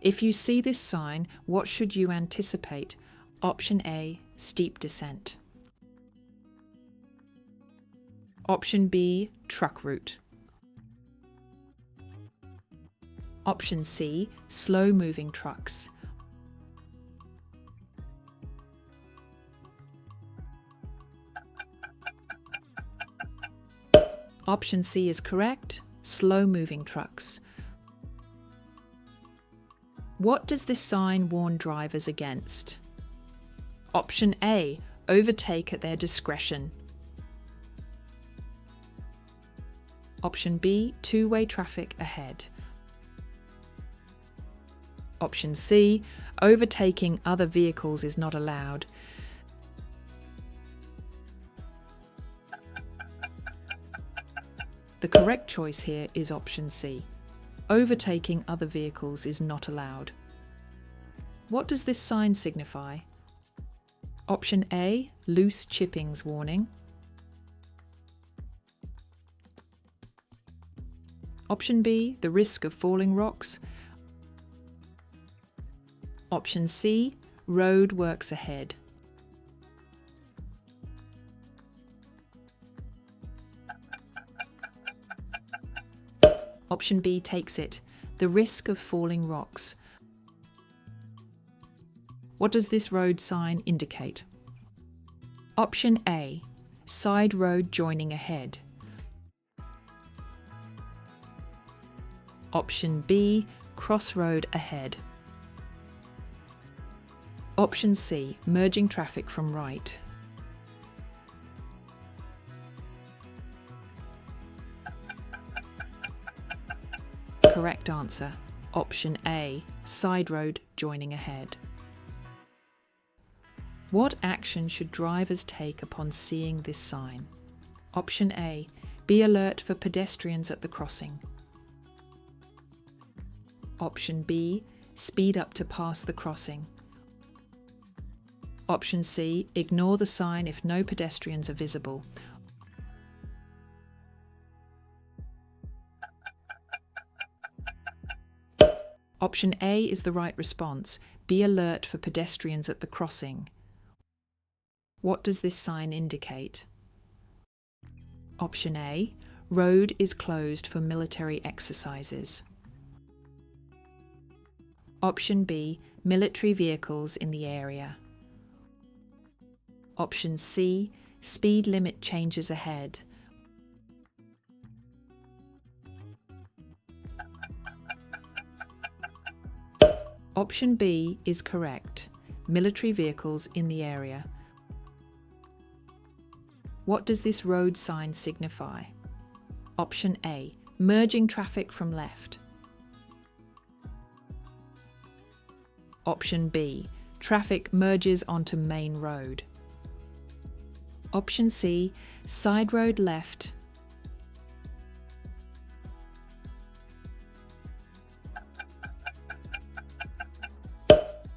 If you see this sign, what should you anticipate? Option A, steep descent. Option B, truck route. Option C, slow-moving trucks. Option C is correct, slow-moving trucks. What does this sign warn drivers against? Option A, overtake at their discretion. Option B, two-way traffic ahead. Option C, overtaking other vehicles is not allowed. The correct choice here is option C. Overtaking other vehicles is not allowed. What does this sign signify? Option A, loose chippings warning. Option B, the risk of falling rocks. Option C, road works ahead. Option B takes it, the risk of falling rocks. What does this road sign indicate? Option A, side road joining ahead. Option B, crossroad ahead. Option C, merging traffic from right. Correct answer, option A, side road joining ahead. What action should drivers take upon seeing this sign? Option A, be alert for pedestrians at the crossing. Option B, speed up to pass the crossing. Option C, ignore the sign if no pedestrians are visible. Option A is the right response. Be alert for pedestrians at the crossing. What does this sign indicate? Option A, road is closed for military exercises. Option B, military vehicles in the area. Option C, speed limit changes ahead. Option B is correct, military vehicles in the area. What does this road sign signify? Option A, merging traffic from left. Option B, traffic merges onto main road. Option C, side road left.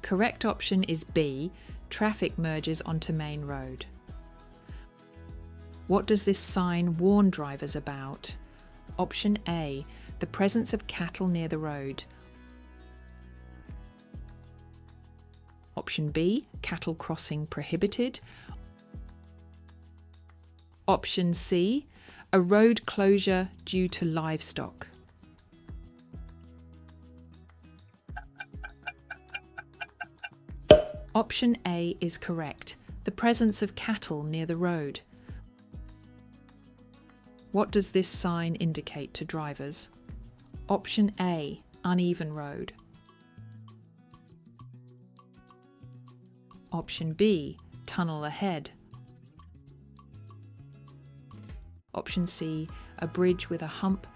Correct option is B, traffic merges onto main road. What does this sign warn drivers about? Option A, the presence of cattle near the road. Option B, cattle crossing prohibited. Option C, a road closure due to livestock. Option A is correct, the presence of cattle near the road. What does this sign indicate to drivers? Option A, uneven road. Option B, tunnel ahead. Option C, a bridge with a hump.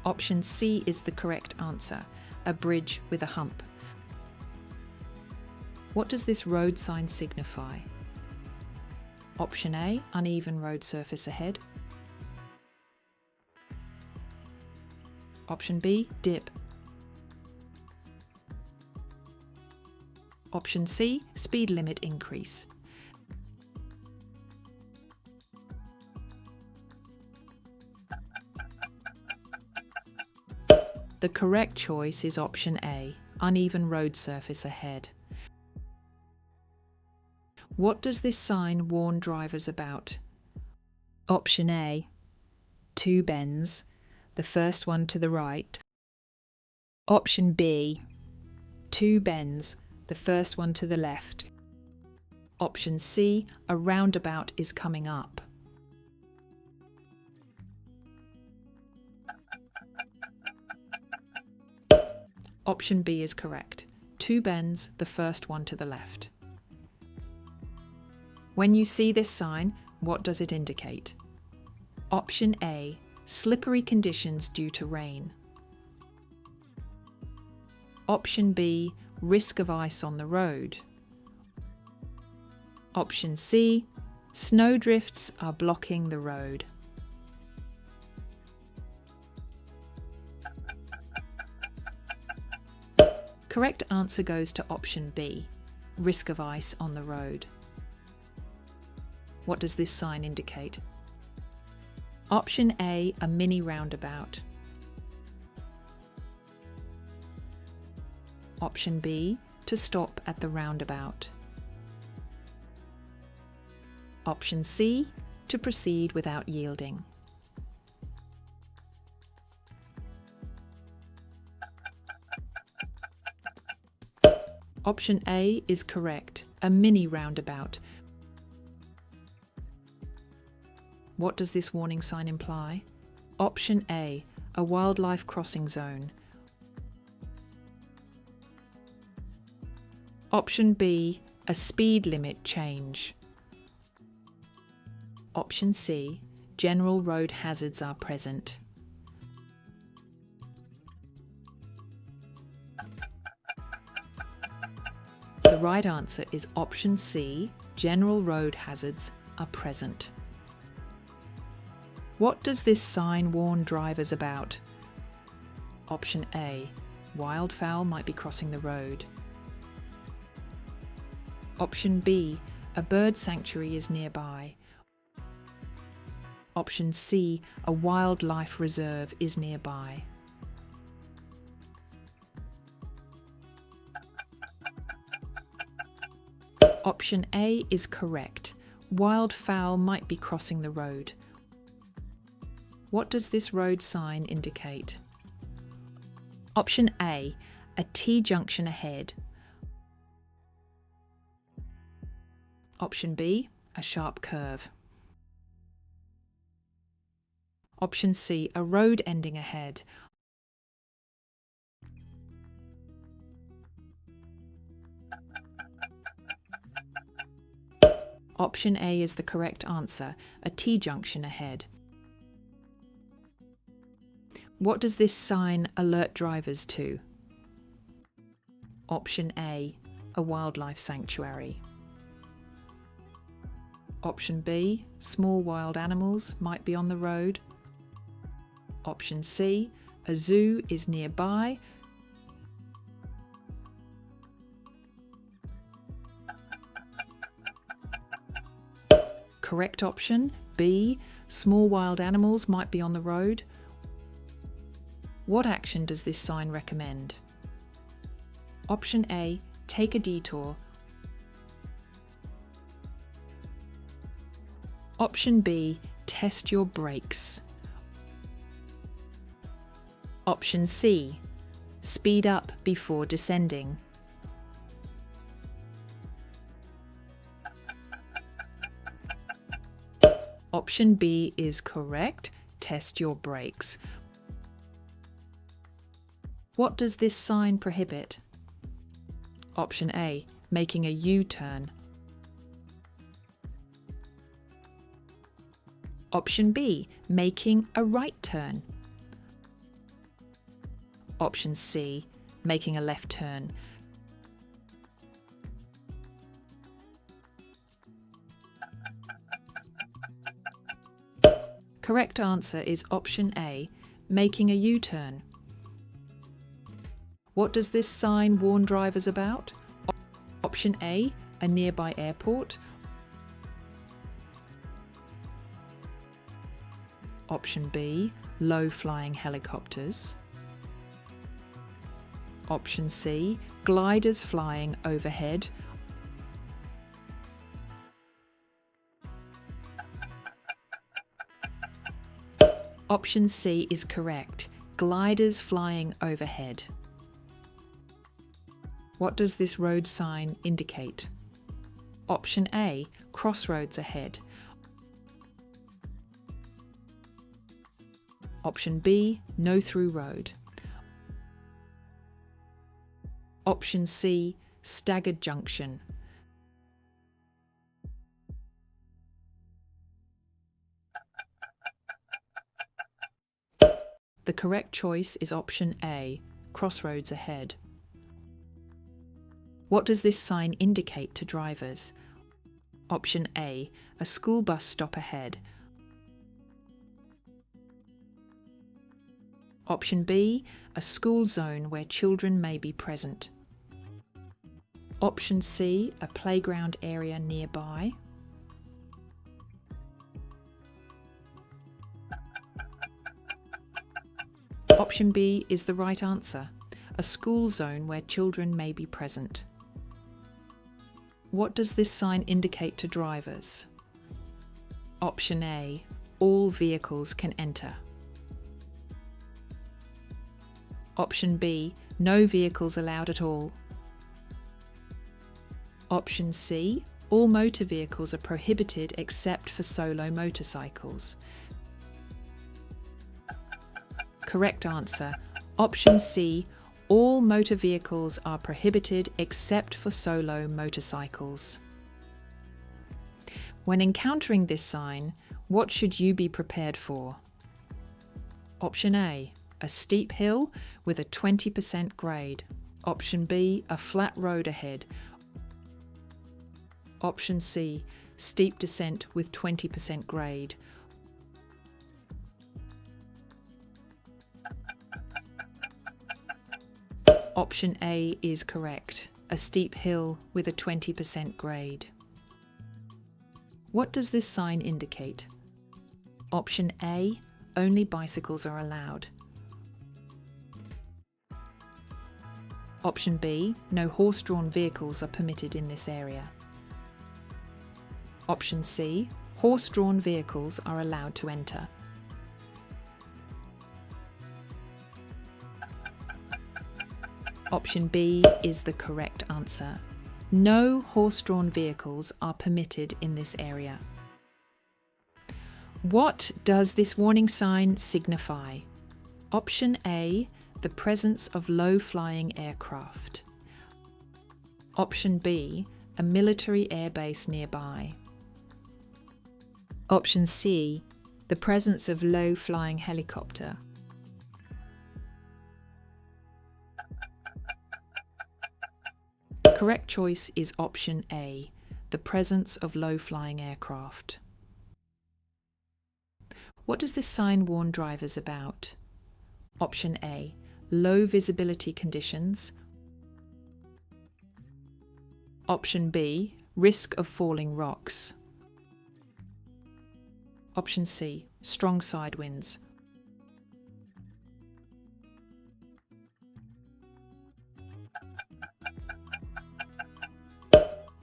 Option C is the correct answer, a bridge with a hump. What does this road sign signify? Option A, uneven road surface ahead. Option B, dip. Option C, speed limit increase. The correct choice is option A, uneven road surface ahead. What does this sign warn drivers about? Option A, 2 bends, the first one to the right. Option B, 2 bends, the first one to the left. Option C, a roundabout is coming up. Option B is correct. 2 bends, the first one to the left. When you see this sign, what does it indicate? Option A, slippery conditions due to rain. Option B, risk of ice on the road. Option C, snowdrifts are blocking the road. Correct answer goes to option B, risk of ice on the road. What does this sign indicate? Option A, a mini roundabout. Option B, to stop at the roundabout. Option C, to proceed without yielding. Option A is correct, a mini roundabout. What does this warning sign imply? Option A, a wildlife crossing zone. Option B, a speed limit change. Option C, general road hazards are present. The right answer is option C, general road hazards are present. What does this sign warn drivers about? Option A, wildfowl might be crossing the road. Option B, a bird sanctuary is nearby. Option C, a wildlife reserve is nearby. Option A is correct. Wildfowl might be crossing the road. What does this road sign indicate? Option A, a T-junction ahead. Option B, a sharp curve. Option C, a road ending ahead. Option A is the correct answer, a T-junction ahead. What does this sign alert drivers to? Option A, a wildlife sanctuary. Option B, small wild animals might be on the road. Option C, a zoo is nearby. Correct option, B, small wild animals might be on the road. What action does this sign recommend? Option A, take a detour. Option B, test your brakes. Option C, speed up before descending. Option B is correct, test your brakes. What does this sign prohibit? Option A, making a U-turn. Option B, making a right turn. Option C, making a left turn. Correct answer is option A, making a U-turn. What does this sign warn drivers about? Option A, a nearby airport. Option B, low-flying helicopters. Option C, gliders flying overhead. Option C is correct, gliders flying overhead. What does this road sign indicate? Option A, crossroads ahead. Option B, no through road. Option C, staggered junction. The correct choice is option A, crossroads ahead. What does this sign indicate to drivers? Option A, a school bus stop ahead. Option B, a school zone where children may be present. Option C, a playground area nearby. Option B is the right answer, a school zone where children may be present. What does this sign indicate to drivers? Option A, all vehicles can enter. Option B, no vehicles allowed at all. Option C, all motor vehicles are prohibited except for solo motorcycles. Correct answer, option C, all motor vehicles are prohibited except for solo motorcycles. When encountering this sign, what should you be prepared for? Option A, a steep hill with a 20% grade. Option B, a flat road ahead. Option C, steep descent with 20% grade. Option A is correct, a steep hill with a 20% grade. What does this sign indicate? Option A, only bicycles are allowed. Option B, no horse-drawn vehicles are permitted in this area. Option C, horse-drawn vehicles are allowed to enter. Option B is the correct answer. No horse-drawn vehicles are permitted in this area. What does this warning sign signify? Option A, the presence of low-flying aircraft. Option B, a military airbase nearby. Option C, the presence of low-flying helicopter. Correct choice is option A, the presence of low-flying aircraft. What does this sign warn drivers about? Option A, low visibility conditions. Option B, risk of falling rocks. Option C, strong side winds.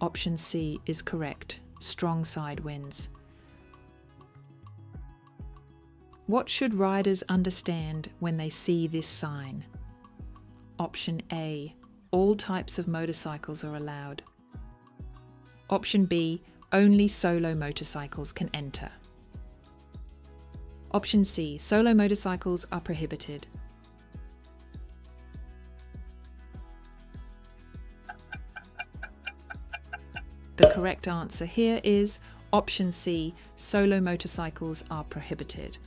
Option C is correct, strong side winds. What should riders understand when they see this sign? Option A, all types of motorcycles are allowed. Option B, only solo motorcycles can enter. Option C, solo motorcycles are prohibited. The correct answer here is option C, solo motorcycles are prohibited.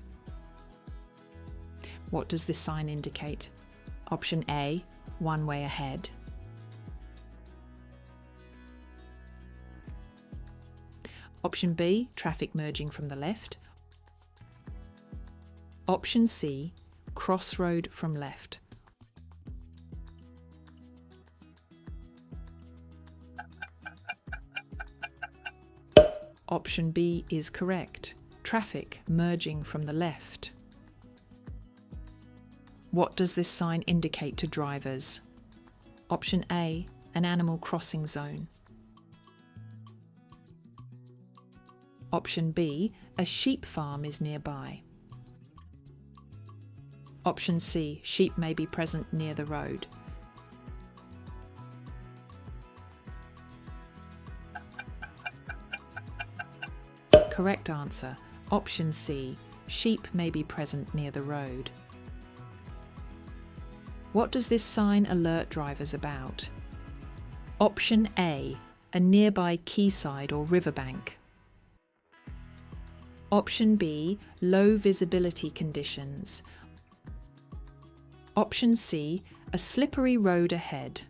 What does this sign indicate? Option A, one way ahead. Option B, traffic merging from the left. Option C, crossroad from left. Option B is correct, traffic merging from the left. What does this sign indicate to drivers? Option A, an animal crossing zone. Option B, a sheep farm is nearby. Option C, sheep may be present near the road. Correct answer, option C, sheep may be present near the road. What does this sign alert drivers about? Option A, a nearby quayside or riverbank. Option B, low visibility conditions. Option C, a slippery road ahead.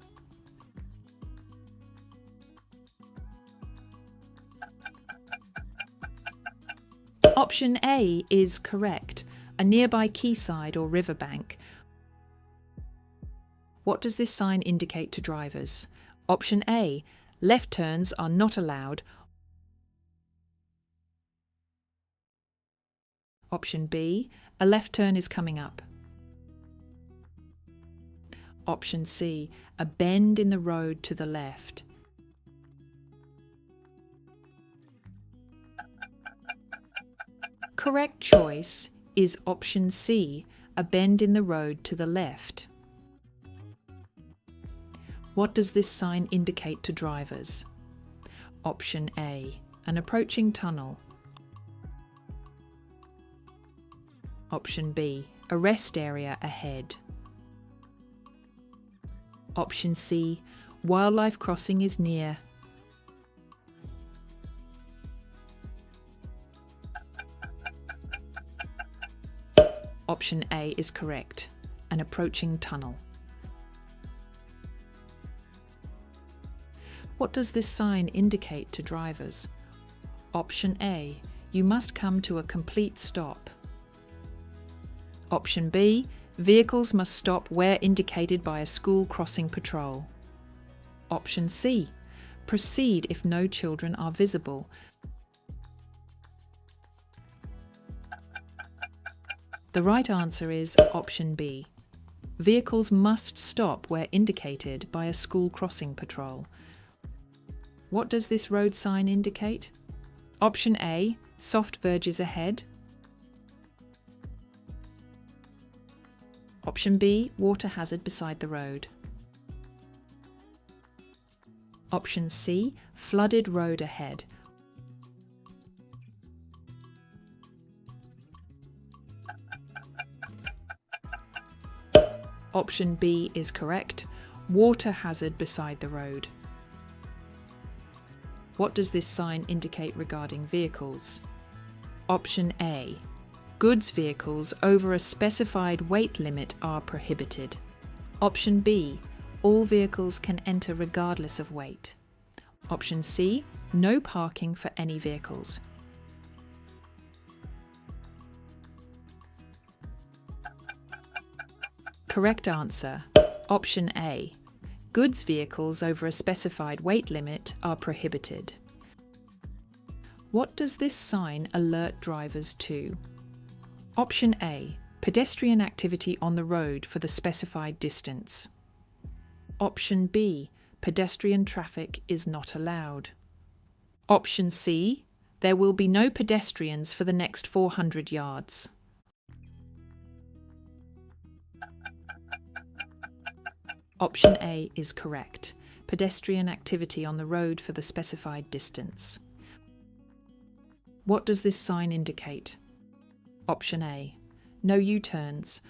Option A is correct, a nearby quayside or riverbank. What does this sign indicate to drivers? Option A, left turns are not allowed. Option B, a left turn is coming up. Option C, a bend in the road to the left. Correct choice is option C, a bend in the road to the left. What does this sign indicate to drivers? Option A, an approaching tunnel. Option B, a rest area ahead. Option C, wildlife crossing is near. Option A is correct, an approaching tunnel. What does this sign indicate to drivers? Option A, you must come to a complete stop. Option B, vehicles must stop where indicated by a school crossing patrol. Option C, proceed if no children are visible. The right answer is option B. Vehicles must stop where indicated by a school crossing patrol. What does this road sign indicate? Option A, soft verges ahead. Option B, water hazard beside the road. Option C, flooded road ahead. Option B is correct, water hazard beside the road. What does this sign indicate regarding vehicles? Option A, goods vehicles over a specified weight limit are prohibited. Option B, all vehicles can enter regardless of weight. Option C, no parking for any vehicles. Correct answer, option A. Goods vehicles over a specified weight limit are prohibited. What does this sign alert drivers to? Option A, pedestrian activity on the road for the specified distance. Option B, pedestrian traffic is not allowed. Option C, there will be no pedestrians for the next 400 yards. Option A is correct. Pedestrian activity on the road for the specified distance. What does this sign indicate? Option A, no U-turns.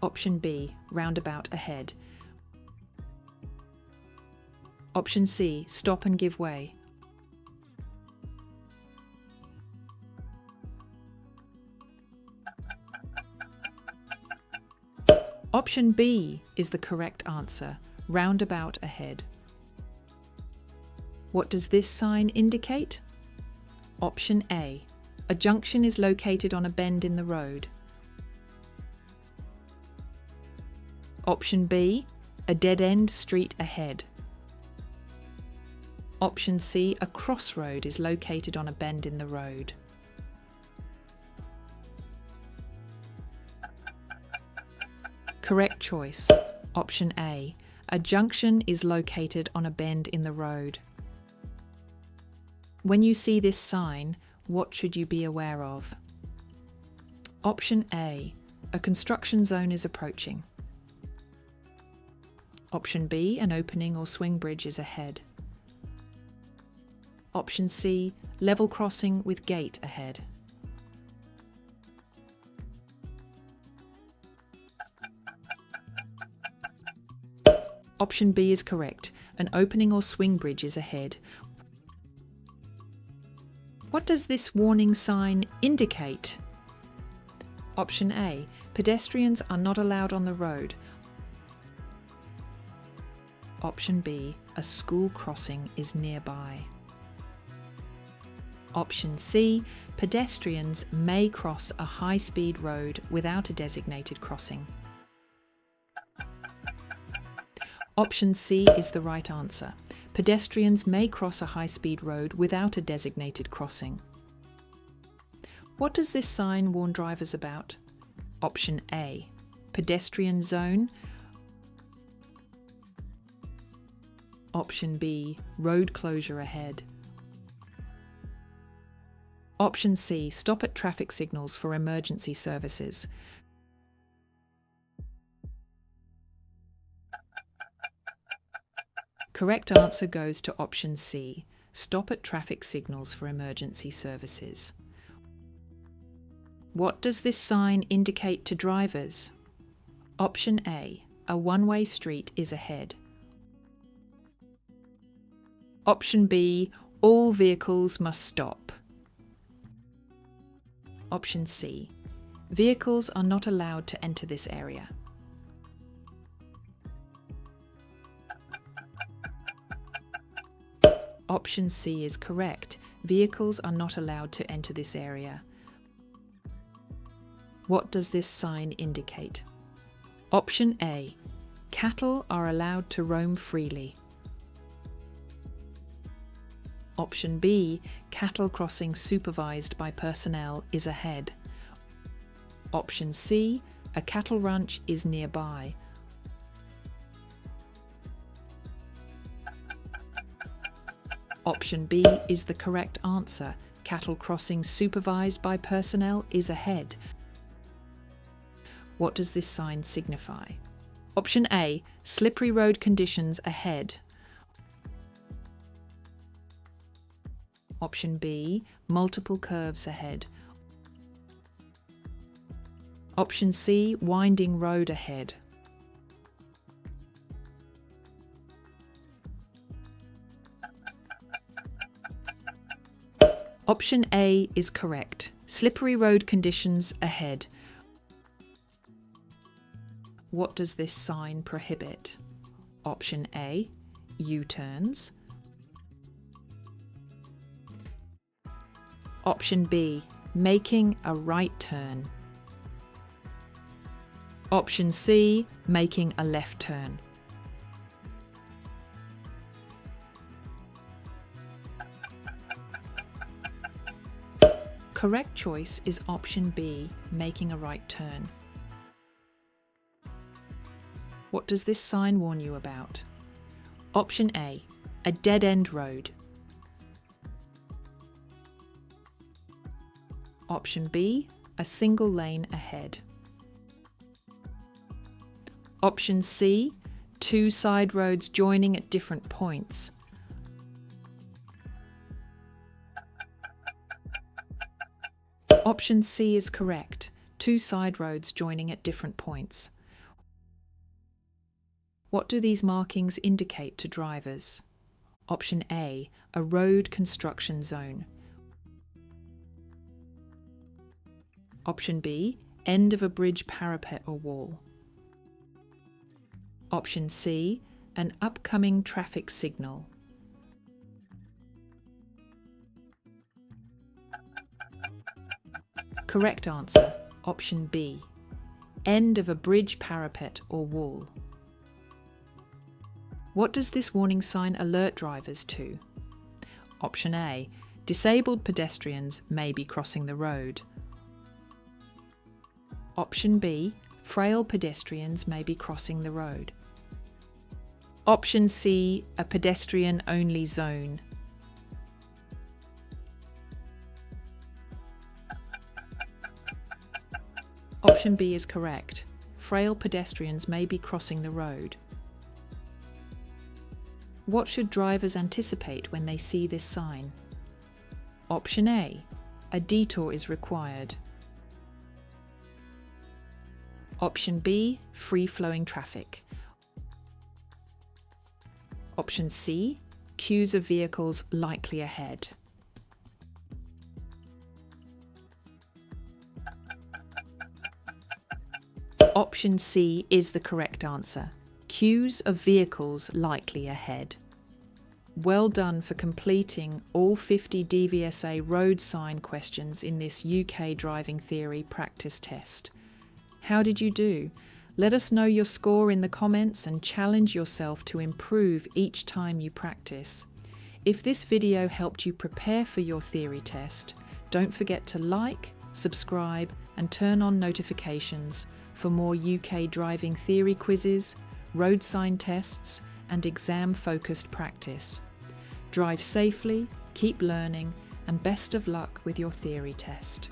Option B, roundabout ahead. Option C, stop and give way. Option B is the correct answer, roundabout ahead. What does this sign indicate? Option A, a junction is located on a bend in the road. Option B, a dead-end street ahead. Option C, a crossroad is located on a bend in the road. Correct choice. Option A. A junction is located on a bend in the road. When you see this sign, what should you be aware of? Option A. A construction zone is approaching. Option B. An opening or swing bridge is ahead. Option C. Level crossing with gate ahead. Option B is correct. An opening or swing bridge is ahead. What does this warning sign indicate? Option A. Pedestrians are not allowed on the road. Option B. A school crossing is nearby. Option C. Pedestrians may cross a high-speed road without a designated crossing. Option C is the right answer. Pedestrians may cross a high-speed road without a designated crossing. What does this sign warn drivers about? Option A. Pedestrian zone. Option B. Road closure ahead. Option C. Stop at traffic signals for emergency services. Correct answer goes to option C. Stop at traffic signals for emergency services. What does this sign indicate to drivers? Option A. A one-way street is ahead. Option B. All vehicles must stop. Option C. Vehicles are not allowed to enter this area. Option C is correct. Vehicles are not allowed to enter this area. What does this sign indicate? Option A. Cattle are allowed to roam freely. Option B. Cattle crossing supervised by personnel is ahead. Option C. A cattle ranch is nearby. Option B is the correct answer. Cattle crossing supervised by personnel is ahead. What does this sign signify? Option A. Slippery road conditions ahead. Option B. Multiple curves ahead. Option C. Winding road ahead. Option A is correct. Slippery road conditions ahead. What does this sign prohibit? Option A. U-turns. Option B. Making a right turn. Option C. Making a left turn. Correct choice is option B, making a right turn. What does this sign warn you about? Option A. A dead-end road. Option B. A single lane ahead. Option C. Two side roads joining at different points. Option C is correct. Two side roads joining at different points. What do these markings indicate to drivers? Option A. A road construction zone. Option B. End of a bridge parapet or wall. Option C. An upcoming traffic signal. Correct answer, option B. End of a bridge parapet or wall. What does this warning sign alert drivers to? Option A. Disabled pedestrians may be crossing the road. Option B. frail pedestrians may be crossing the road. Option C, a pedestrian-only zone. Option B is correct. Frail pedestrians may be crossing the road. What should drivers anticipate when they see this sign? Option A, a detour is required. Option B, free-flowing traffic. Option C, queues of vehicles likely ahead. Option C is the correct answer. Queues of vehicles likely ahead. Well done for completing all 50 DVSA road sign questions in this UK driving theory practice test. How did you do? Let us know your score in the comments and challenge yourself to improve each time you practice. If this video helped you prepare for your theory test, don't forget to like, subscribe and turn on notifications for more UK driving theory quizzes, road sign tests and exam-focused practice. Drive safely, keep learning and best of luck with your theory test.